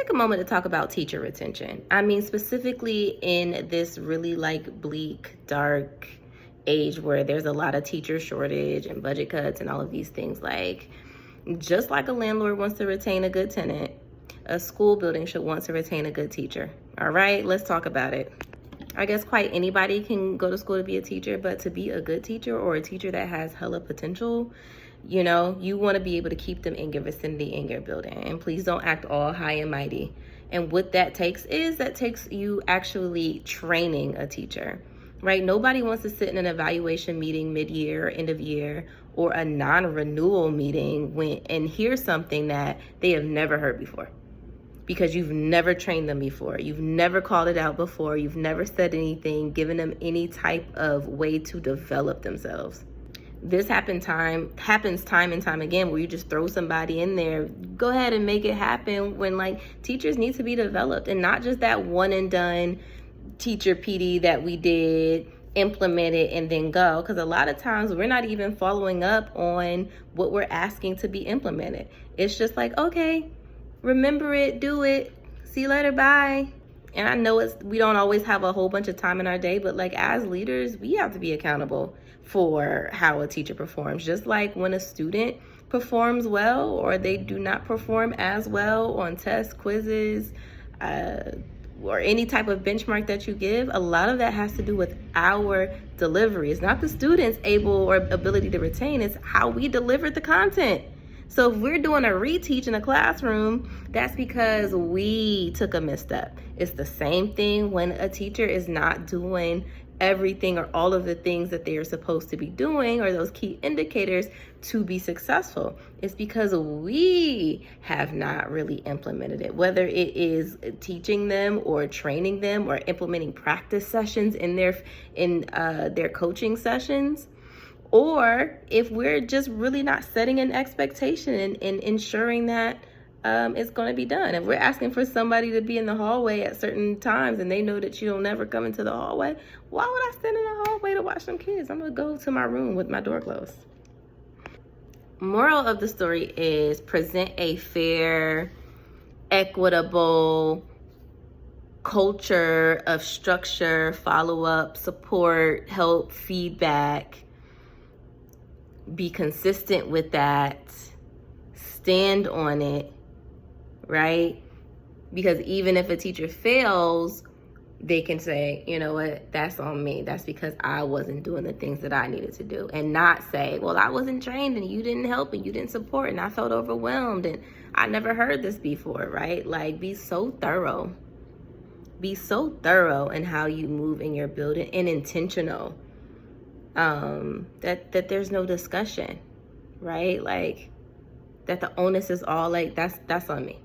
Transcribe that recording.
take a moment to talk about teacher retention. I mean, specifically in this really like bleak, dark age where there's a lot of teacher shortage and budget cuts and all of these things. Like, just like a landlord wants to retain a good tenant, a school building should want to retain a good teacher. All right, let's talk about it. I guess quite anybody can go to school to be a teacher, but to be a good teacher or a teacher that has hella potential, you know, you want to be able to keep them in your vicinity, in your building. And please don't act all high and mighty. And what that takes you actually training a teacher, right? Nobody wants to sit in an evaluation meeting mid-year, end of year, or a non-renewal meeting and hear something that they have never heard before, because you've never trained them before. You've never called it out before. You've never said anything, given them any type of way to develop themselves. This happens time and time again, where you just throw somebody in there, go ahead and make it happen, when like teachers need to be developed, and not just that one and done teacher PD that we did, implement it and then go. Because a lot of times we're not even following up on what we're asking to be implemented. It's just like, okay, remember it, do it, see you later, bye. And I know we don't always have a whole bunch of time in our day, but like as leaders, we have to be accountable for how a teacher performs. Just like when a student performs well or they do not perform as well on tests, quizzes, or any type of benchmark that you give, a lot of that has to do with our delivery. It's not the student's able or ability to retain, it's how we deliver the content. So if we're doing a reteach in a classroom, that's because we took a misstep. It's the same thing when a teacher is not doing everything or all of the things that they are supposed to be doing, or those key indicators to be successful. It's because we have not really implemented it, whether it is teaching them or training them or implementing practice sessions in their coaching sessions. Or if we're just really not setting an expectation and ensuring that it's going to be done. If we're asking for somebody to be in the hallway at certain times and they know that you don't never come into the hallway, why would I stand in the hallway to watch them kids? I'm going to go to my room with my door closed. Moral of the story is present a fair, equitable culture of structure, follow-up, support, help, feedback. Be consistent with that, stand on it, right? Because even if a teacher fails, they can say, you know what, that's on me. That's because I wasn't doing the things that I needed to do. And not say, well, I wasn't trained and you didn't help and you didn't support and I felt overwhelmed and I never heard this before, right? Like, be so thorough. Be so thorough in how you move in your building and intentional. That there's no discussion, right? Like, that the onus is all like, that's on me.